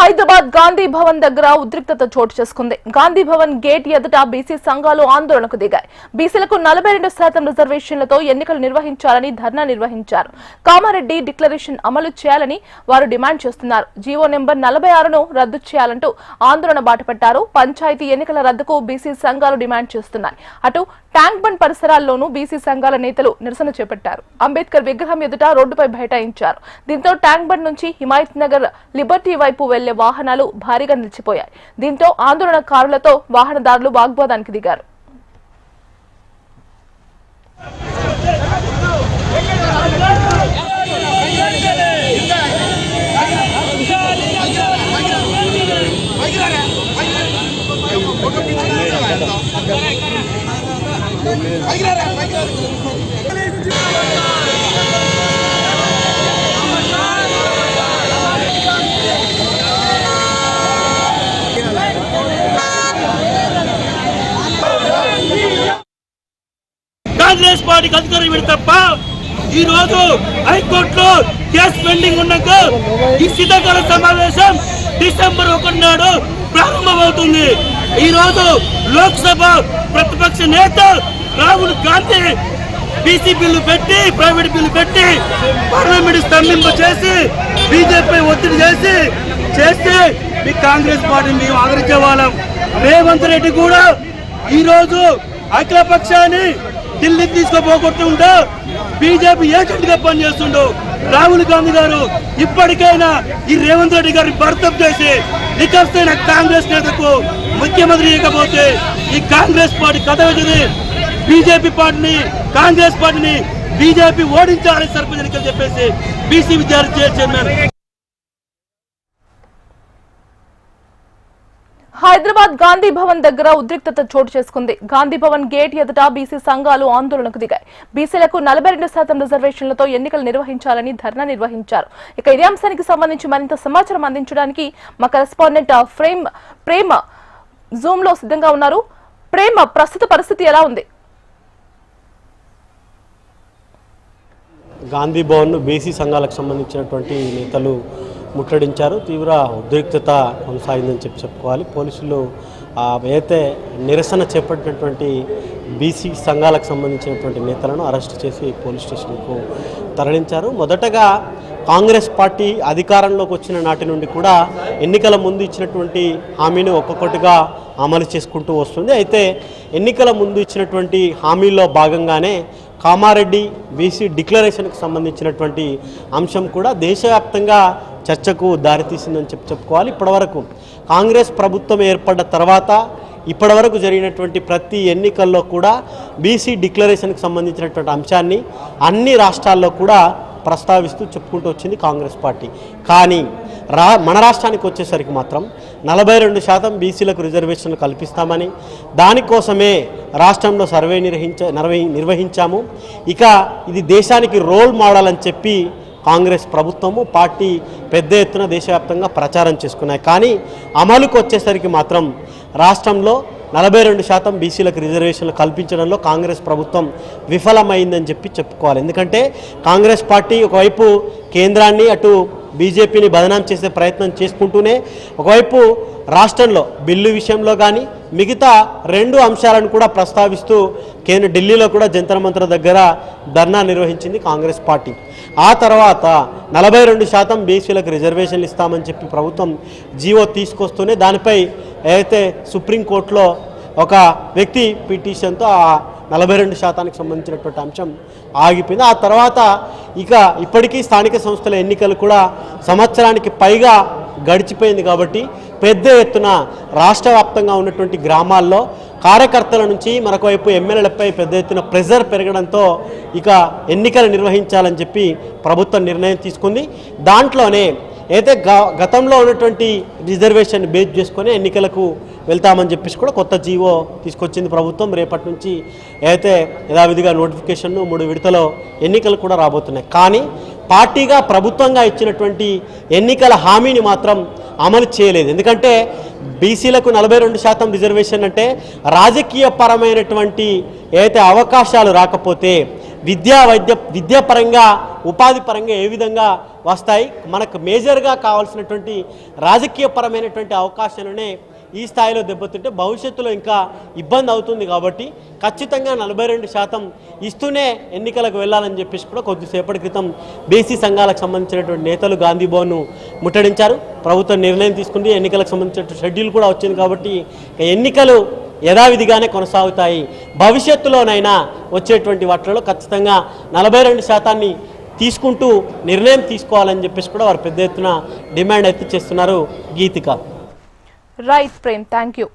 హైదరాబాద్ గాంధీ భవన్ దగ్గర ఉద్రిక్తత చోటు చేసుకుంది. గాంధీ భవన్ గేట్ ఎదుట బీసీ సంఘాలు ఆందోళనకు దిగాయి. బీసీలకు 42% రిజర్వేషన్లతో ఎన్నికలు నిర్వహించాలని ధర్నా నిర్వహించారు. కామారెడ్డి డిక్లరేషన్ అమలు చేయాలని వారు డిమాండ్ చేస్తున్నారు. జీవో నెంబర్ 46ను రద్దు చేయాలంటూ ఆందోళన బాటపట్టారు. పంచాయతీ ఎన్నికల రద్దుకు బీసీ సంఘాలు డిమాండ్ చేస్తున్నాయి. అటు ట్యాంక్ బండ్ పరిసరాల్లోనూ బీసీ సంఘాల నేతలు నిరసన చేపట్టారు. అంబేద్కర్ విగ్రహం ఎదుట రోడ్డుపై బైఠాయించారు. దీంతో ట్యాంక్ బండ్ నుంచి హిమాయత్ నగర్ లిబర్టీ వైపు వెళ్లే వాహనాలు భారీగా నిలిచిపోయాయి. దీంతో ఆందోళనకారులతో వాహనదారులు వాగ్వాదానికి దిగారు. కాంగ్రెస్ పార్టీకి అధికారం ఇవ్వడం తప్ప ఈ రోజు హైకోర్టులో కేసు పెండింగ్ ఉన్నాక ఈ శీతాకాల సమావేశం డిసెంబర్ 1 నాడు ప్రారంభమవుతుంది. ఈ రోజు లోక్సభ ప్రతిపక్ష నేత రాహుల్ గాంధీ బీసీ బిల్లు పెట్టి ప్రైవేట్ బిల్లు పెట్టి పార్లమెంట్ స్తంభింప చేసి బీజేపీ ఒత్తిడి చేస్తే మీ కాంగ్రెస్ పార్టీని మేము ఆదరించే వాళ్ళం. రేవంత్ రెడ్డి కూడా ఈ రోజు అఖిల పక్షాన్ని ఢిల్లీ తీసుకోబోతుంటూ బీజేపీ ఏజెంట్ గా పనిచేస్తుండో రాహుల్ గాంధీ గారు ఇప్పటికైనా ఈ రేవంత్ రెడ్డి గారిని బర్తప్ చేసి నికస్తైన కాంగ్రెస్ నేతకు ముఖ్యమంత్రి ఇవ్వకపోతే ఈ కాంగ్రెస్ పార్టీ కథ వచ్చింది. బీజేపీ పార్టీని కాంగ్రెస్ పార్టీని బీజేపీ ఓడించాలని సర్పంచ్ ఎన్నికలు చెప్పేసి బీసీ విద్యార్థి చైర్మన్. హైదరాబాద్ గాంధీ భవన్ దగ్గర ఉద్రిక్తత చోటు చేసుకుంది. గాంధీ భవన్ గేట్ ఎదుట బీసీ సంఘాలు ఆందోళనకు దిగాయి. బీసీలకు 42% రిజర్వేషన్లతో ఎన్నికలు నిర్వహించాలని ధర్నా నిర్వహించారు. ఇక ఇదే అంశానికి సంబంధించి మరింత సమాచారం అందించడానికి మా కరెస్పాండెంట్ ప్రేమ జూమ్ లో సిద్ధంగా ఉన్నారు. ప్రేమ, ప్రస్తుత పరిస్థితి ఎలా ఉంది? గాంధీ భవన్ బీసీ సంఘాలకు సంబంధించినటువంటి నేతలు ముట్టడించారు. తీవ్ర ఉద్రిక్తత కొనసాగిందని చెప్పుకోవాలి. పోలీసులు అయితే నిరసన చేపట్టినటువంటి బీసీ సంఘాలకు సంబంధించినటువంటి నేతలను అరెస్ట్ చేసి పోలీస్ స్టేషన్కు తరలించారు. మొదటగా కాంగ్రెస్ పార్టీ అధికారంలోకి వచ్చిన నాటి నుండి కూడా ఎన్నికల ముందు ఇచ్చినటువంటి హామీని ఒక్కొక్కటిగా అమలు చేసుకుంటూ వస్తుంది. అయితే ఎన్నికల ముందు ఇచ్చినటువంటి హామీల్లో భాగంగానే కామారెడ్డి బీసీ డిక్లరేషన్కి సంబంధించినటువంటి అంశం కూడా దేశవ్యాప్తంగా చర్చకు దారితీసిందని చెప్పుకోవాలి. ఇప్పటివరకు కాంగ్రెస్ ప్రభుత్వం ఏర్పడ్డ తర్వాత ఇప్పటివరకు జరిగినటువంటి ప్రతి ఎన్నికల్లో కూడా బీసీ డిక్లరేషన్కి సంబంధించినటువంటి అంశాన్ని అన్ని రాష్ట్రాల్లో కూడా ప్రస్తావిస్తూ చెప్పుకుంటూ వచ్చింది కాంగ్రెస్ పార్టీ. కానీ మన రాష్ట్రానికి వచ్చేసరికి మాత్రం 42% బీసీలకు రిజర్వేషన్లు కల్పిస్తామని, దానికోసమే రాష్ట్రంలో సర్వే నిర్వహించాము, ఇక ఇది దేశానికి రోల్ మోడల్ అని చెప్పి కాంగ్రెస్ ప్రభుత్వము పార్టీ పెద్ద ఎత్తున దేశవ్యాప్తంగా ప్రచారం చేసుకున్నాయి. కానీ అమలుకు వచ్చేసరికి మాత్రం రాష్ట్రంలో 42% బీసీలకు రిజర్వేషన్లు కల్పించడంలో కాంగ్రెస్ ప్రభుత్వం విఫలమైందని చెప్పుకోవాలి. ఎందుకంటే కాంగ్రెస్ పార్టీ ఒకవైపు కేంద్రాన్ని అటు బీజేపీని బదనాం చేసే ప్రయత్నం చేసుకుంటూనే ఒకవైపు రాష్ట్రంలో బిల్లు విషయంలో కానీ మిగతా 2 అంశాలను కూడా ప్రస్తావిస్తూ ఢిల్లీలో కూడా జంతర్ మంతర్ దగ్గర ధర్నా నిర్వహించింది కాంగ్రెస్ పార్టీ. ఆ తర్వాత 42% బీసీలకు రిజర్వేషన్లు ఇస్తామని చెప్పి ప్రభుత్వం జీవో తీసుకొస్తూనే దానిపై అయితే సుప్రీంకోర్టులో ఒక వ్యక్తి పిటిషన్తో ఆ 42%కి సంబంధించినటువంటి అంశం ఆగిపోయింది. ఆ తర్వాత ఇక ఇప్పటికీ స్థానిక సంస్థల ఎన్నికలు కూడా సంవత్సరానికి పైగా గడిచిపోయింది కాబట్టి పెద్ద ఎత్తున రాష్ట్ర వ్యాప్తంగా ఉన్నటువంటి గ్రామాల్లో కార్యకర్తల నుంచి మరొక వైపు ఎమ్మెల్యేలపై పెద్ద ఎత్తున ప్రెజర్ పెరగడంతో ఇక ఎన్నికలు నిర్వహించాలని చెప్పి ప్రభుత్వం నిర్ణయం తీసుకుంది. దాంట్లోనే అయితే గతంలో ఉన్నటువంటి రిజర్వేషన్ బేస్ చేసుకొని ఎన్నికలకు వెళ్తామని చెప్పేసి కూడా కొత్త జీవో తీసుకొచ్చింది ప్రభుత్వం. రేపటి నుంచి అయితే యథావిధిగా నోటిఫికేషన్ను 3 విడతలో ఎన్నికలు కూడా రాబోతున్నాయి. కానీ పార్టీగా ప్రభుత్వంగా ఇచ్చినటువంటి ఎన్నికల హామీని మాత్రం అమలు చేయలేదు. ఎందుకంటే బీసీలకు 42% రిజర్వేషన్ అంటే రాజకీయ పరమైనటువంటి ఏదైతే అవకాశాలు రాకపోతే విద్యాపరంగా ఉపాధి పరంగా ఏ విధంగా వస్తాయి, మనకు మేజర్గా కావాల్సినటువంటి రాజకీయపరమైనటువంటి అవకాశాలనే ఈ స్థాయిలో దెబ్బతింటే భవిష్యత్తులో ఇంకా ఇబ్బంది అవుతుంది. కాబట్టి ఖచ్చితంగా 42% ఇస్తూనే ఎన్నికలకు వెళ్ళాలని చెప్పేసి కూడా కొద్దిసేపటి క్రితం బీసీ సంఘాలకు సంబంధించినటువంటి నేతలు గాంధీ భవన్ను ముట్టడించారు. ప్రభుత్వం నిర్ణయం తీసుకుంది, ఎన్నికలకు సంబంధించిన షెడ్యూల్ కూడా వచ్చింది. కాబట్టి ఎన్నికలు యథావిధిగానే కొనసాగుతాయి. భవిష్యత్తులోనైనా వచ్చేటువంటి వాటిలో ఖచ్చితంగా 42% తీసుకుంటూ నిర్ణయం తీసుకోవాలని చెప్పేసి కూడా వారు పెద్ద ఎత్తున డిమాండ్ అయితే చేస్తున్నారు. Geethika. Right Prem, thank you.